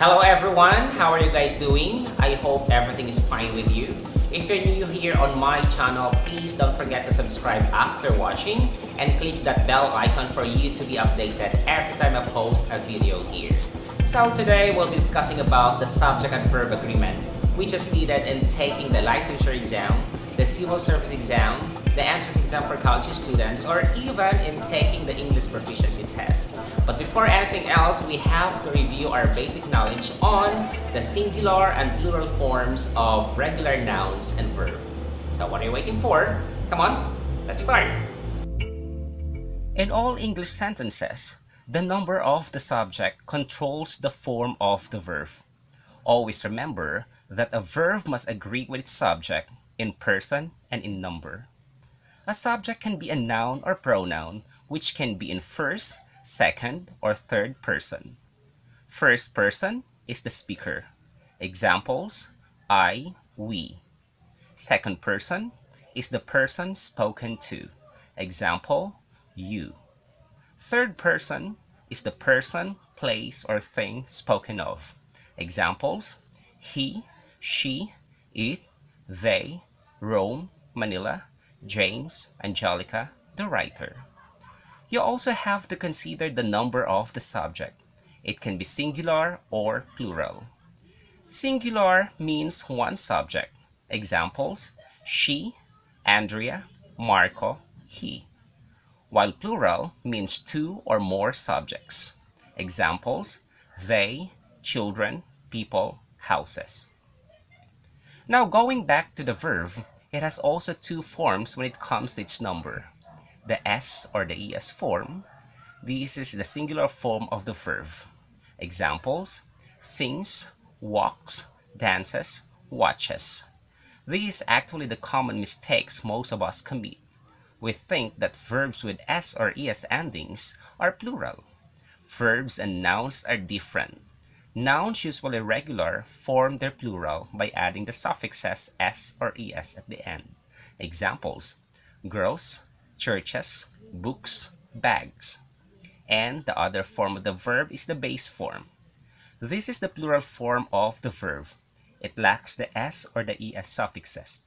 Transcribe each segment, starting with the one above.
Hello everyone, how are you guys doing? I hope everything is fine with you. If you're new here on my channel, please don't forget to subscribe after watching and click that bell icon for you to be updated every time I post a video here. So today we'll be discussing about the subject and verb agreement, which is needed in taking the licensure exam, the civil service exam, the entrance exam for college students, or even in taking the English proficiency test. But before anything else, we have to review our basic knowledge on the singular and plural forms of regular nouns and verbs. So what are you waiting for? Come on, let's start. In all English sentences, the number of the subject controls the form of the verb. Always remember that a verb must agree with its subject in person and in number. A subject can be a noun or pronoun, which can be in first, second, or third person. First person is the speaker. Examples: I, we. Second person is the person spoken to. Example: you. Third person is the person, place, or thing spoken of. Examples: he, she, it, they, Rome, Manila, James, Angelica, the writer. You also have to consider the number of the subject. It can be singular or plural. Singular means one subject. Examples: she, Andrea, Marco, he. While plural means two or more subjects. Examples: they, children, people, houses. Now going back to the verb, it has also two forms when it comes to its number. The S or the ES form. This is the singular form of the verb. Examples: sings, walks, dances, watches. These are actually the common mistakes most of us commit. We think that verbs with S or ES endings are plural. Verbs and nouns are different. Nouns, usually regular, form their plural by adding the suffixes S or ES at the end. Examples: gross, churches, books, bags. And the other form of the verb is the base form. This is the plural form of the verb. It lacks the S or the ES suffixes.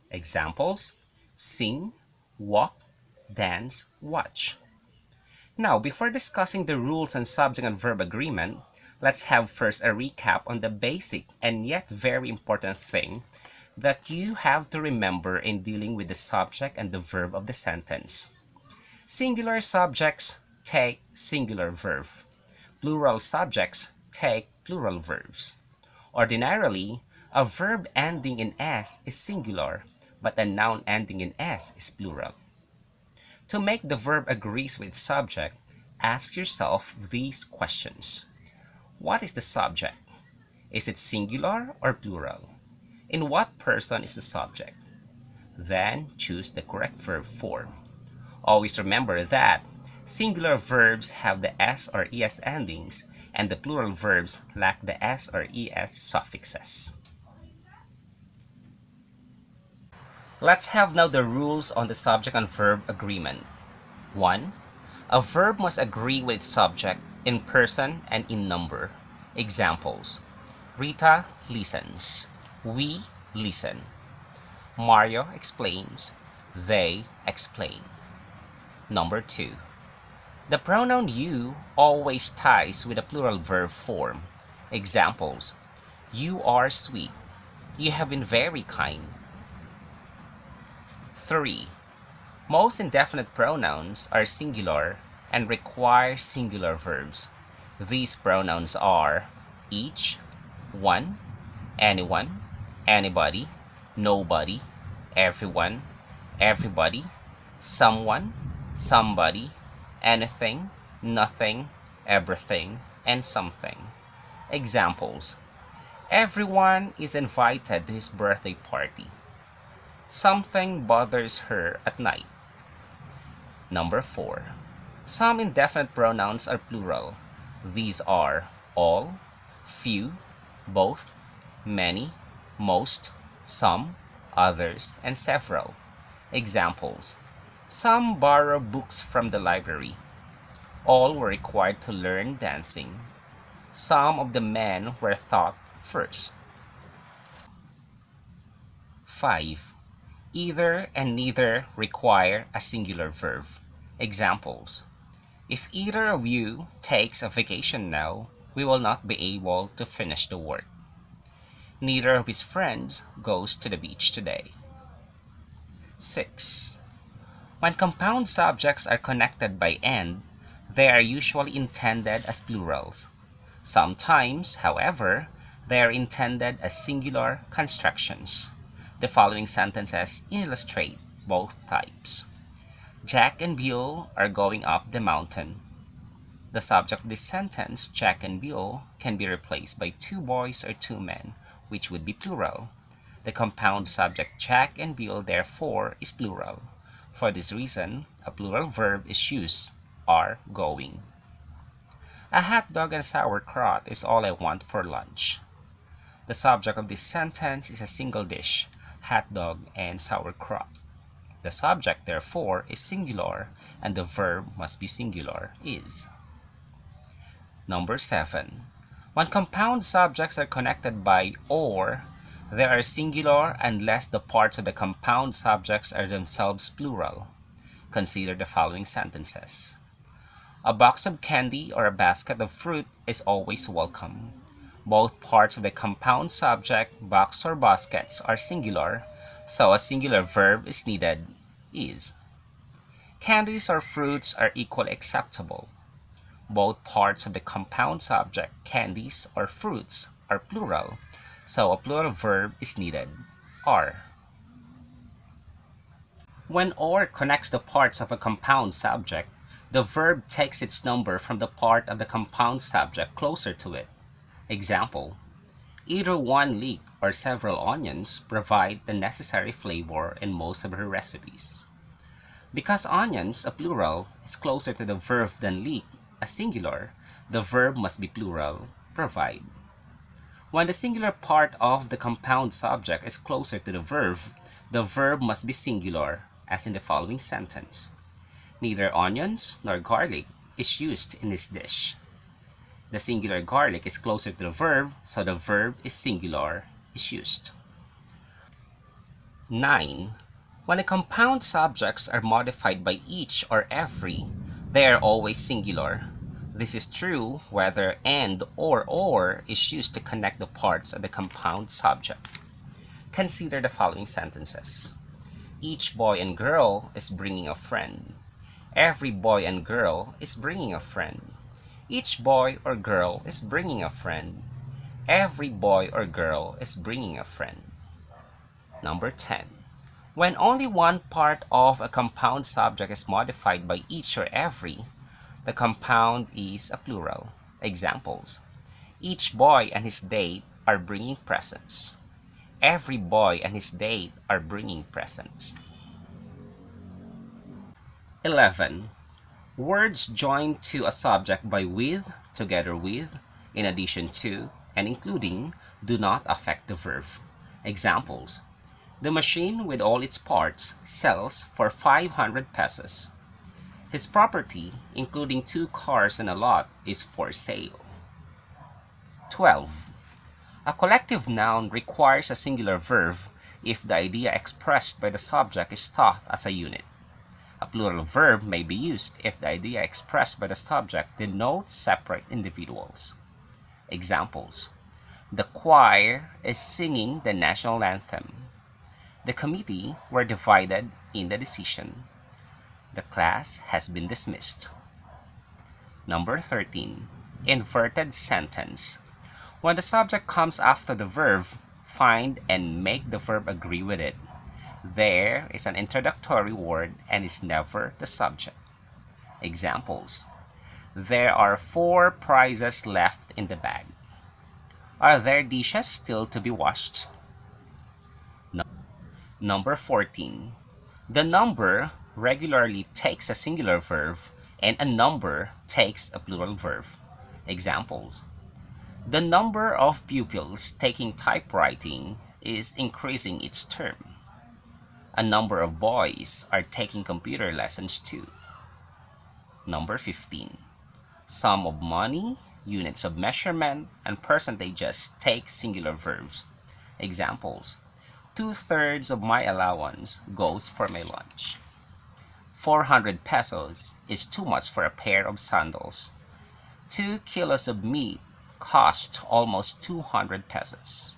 Examples: sing, walk, dance, watch. Now, before discussing the rules on subject and verb agreement, let's have first a recap on the basic and yet very important thing that you have to remember in dealing with the subject and the verb of the sentence. Singular subjects take singular verb. Plural subjects take plural verbs. Ordinarily, a verb ending in S is singular, but a noun ending in S is plural. To make the verb agrees with its subject, ask yourself these questions. What is the subject? Is it singular or plural? In what person is the subject? Then choose the correct verb form. Always remember that singular verbs have the S or ES endings, and the plural verbs lack the S or ES suffixes. Let's have now the rules on the subject and verb agreement. 1. A verb must agree with its subject in person and in number. Examples: Rita listens. We listen. Mario explains. They explain. Number 2. The pronoun you always ties with a plural verb form. Examples: you are sweet. You have been very kind. 3. Most indefinite pronouns are singular and require singular verbs. These pronouns are each, one, anyone, anybody, nobody, everyone, everybody, someone, somebody, anything, nothing, everything, and something. Examples: everyone is invited to his birthday party. Something bothers her at night. Number 4. Some indefinite pronouns are plural. These are all, few, both, many, most, some, others, and several. Examples: some borrow books from the library. All were required to learn dancing. Some of the men were thought first. 5. Either and neither require a singular verb. Examples: if either of you takes a vacation now, we will not be able to finish the work. Neither of his friends goes to the beach today. 6. When compound subjects are connected by "and", they are usually intended as plurals. Sometimes, however, they are intended as singular constructions. The following sentences illustrate both types. Jack and Bill are going up the mountain. The subject of this sentence, Jack and Bill, can be replaced by two boys or two men, which would be plural. The compound subject Jack and Bill, therefore, is plural. For this reason, a plural verb is used, are going. A hot dog and sauerkraut is all I want for lunch. The subject of this sentence is a single dish, hot dog and sauerkraut. The subject, therefore, is singular, and the verb must be singular, is. Number 7. When compound subjects are connected by "or", they are singular unless the parts of the compound subjects are themselves plural. Consider the following sentences. A box of candy or a basket of fruit is always welcome. Both parts of the compound subject, box or baskets, are singular, so a singular verb is needed, is. Candies or fruits are equally acceptable. Both parts of the compound subject, candies or fruits, are plural, so a plural verb is needed, are. When "or" connects the parts of a compound subject, the verb takes its number from the part of the compound subject closer to it. Example: either one leek or several onions provide the necessary flavor in most of her recipes. Because onions, a plural, is closer to the verb than leek, a singular, the verb must be plural, provide. When the singular part of the compound subject is closer to the verb must be singular, as in the following sentence. Neither onions nor garlic is used in this dish. The singular garlic is closer to the verb, so the verb is singular, is used. 9. When the compound subjects are modified by each or every, they are always singular. This is true whether "and" or is used to connect the parts of the compound subject. Consider the following sentences. Each boy and girl is bringing a friend. Every boy and girl is bringing a friend. Each boy or girl is bringing a friend. Every boy or girl is bringing a friend. Number 10. When only one part of a compound subject is modified by each or every, the compound is a plural. Examples: each boy and his date are bringing presents. Every boy and his date are bringing presents. 11. Words joined to a subject by "with", together with, in addition to, and including do not affect the verb. Examples: the machine with all its parts sells for 500 pesos. His property, including 2 cars and a lot, is for sale. 12. A collective noun requires a singular verb if the idea expressed by the subject is thought as a unit. A plural verb may be used if the idea expressed by the subject denotes separate individuals. Examples: the choir is singing the national anthem. The committee were divided in the decision. The class has been dismissed. Number 13. Inverted sentence. When the subject comes after the verb, find and make the verb agree with it. There is an introductory word and is never the subject. Examples: there are 4 prizes left in the bag. Are there dishes still to be washed? Number 14. The number regularly takes a singular verb and a number takes a plural verb. Examples: the number of pupils taking typewriting is increasing each term. A number of boys are taking computer lessons too. Number 15. Sum of money units of measurement, and percentages take singular verbs. Examples: 2/3 of my allowance goes for my lunch. 400 pesos is too much for a pair of sandals. 2 kilos of meat cost almost 200 pesos.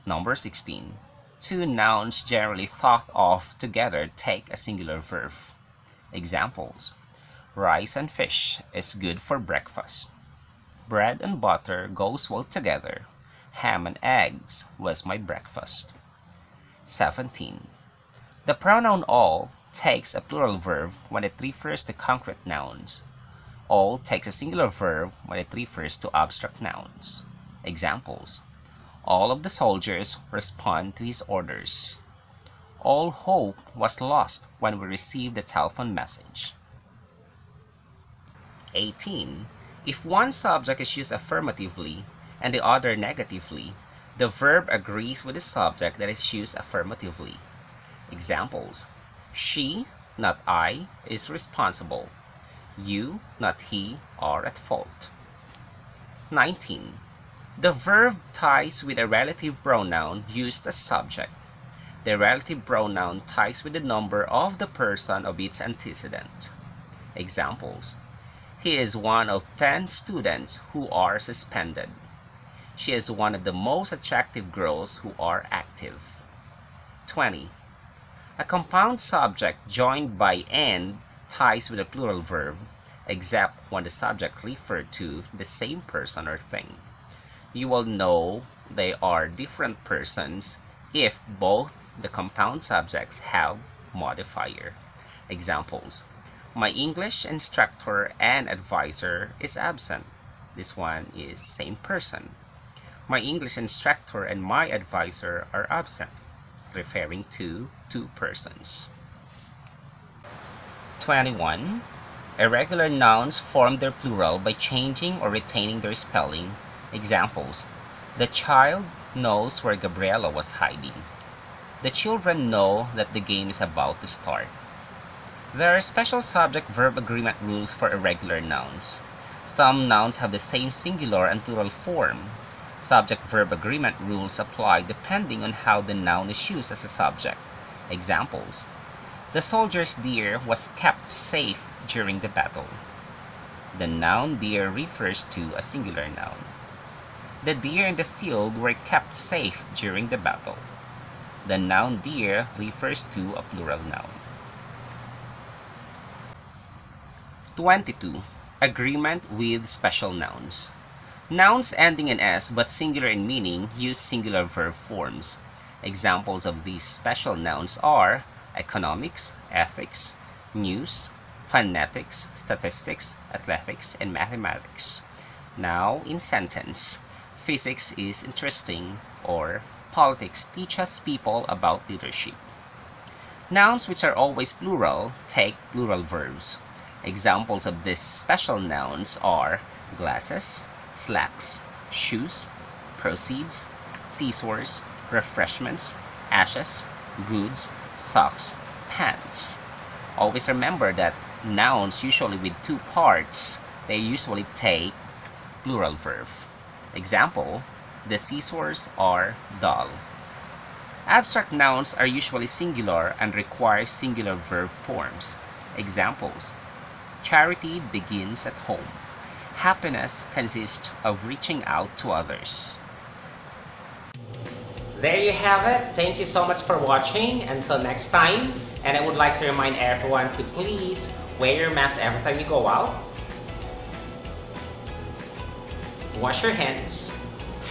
Number 16. Two nouns generally thought of together take a singular verb. Examples: rice and fish is good for breakfast. Bread and butter goes well together. Ham and eggs was my breakfast. 17. The pronoun all takes a plural verb when it refers to concrete nouns. All takes a singular verb when it refers to abstract nouns. Examples: all of the soldiers respond to his orders. All hope was lost when we received the telephone message. 18. If one subject is used affirmatively and the other negatively, the verb agrees with the subject that is used affirmatively. Examples: she, not I, is responsible. You, not he, are at fault. 19. The verb ties with a relative pronoun used as subject. The relative pronoun ties with the number of the person of its antecedent. Examples: he is one of 10 students who are suspended. She is one of the most attractive girls who are active. 20. A compound subject joined by and ties with a plural verb, except when the subject referred to the same person or thing. You will know they are different persons if both the compound subjects have modifier. Examples: my English instructor and advisor is absent. This one is same person. My English instructor and my advisor are absent, referring to two persons. 21. Irregular nouns form their plural by changing or retaining their spelling. Examples: the child knows where Gabriela was hiding. The children know that the game is about to start. There are special subject-verb agreement rules for irregular nouns. Some nouns have the same singular and plural form. Subject-verb agreement rules apply depending on how the noun is used as a subject. Examples: the soldier's deer was kept safe during the battle. The noun deer refers to a singular noun. The deer in the field were kept safe during the battle. The noun deer refers to a plural noun. 22. Agreement with special nouns. Nouns ending in s but singular in meaning use singular verb forms. Examples of these special nouns are economics, ethics, news, phonetics, statistics, athletics, and mathematics. Now, in sentence: physics is interesting, or politics teaches people about leadership. Nouns which are always plural take plural verbs. Examples of these special nouns are glasses, slacks, shoes, proceeds, scissors, refreshments, ashes, goods, socks, pants. Always remember that nouns usually with two parts, they usually take plural verb. Example: the scissors are dull. Abstract nouns are usually singular and require singular verb forms. Examples: charity begins at home. Happiness consists of reaching out to others. There you have it. Thank you so much for watching. Until next time. And I would like to remind everyone to please wear your mask every time you go out. Wash your hands.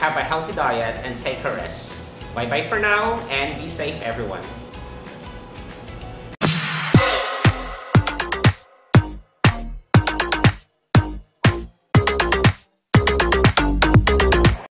Have a healthy diet and take a rest. Bye-bye for now and be safe, everyone.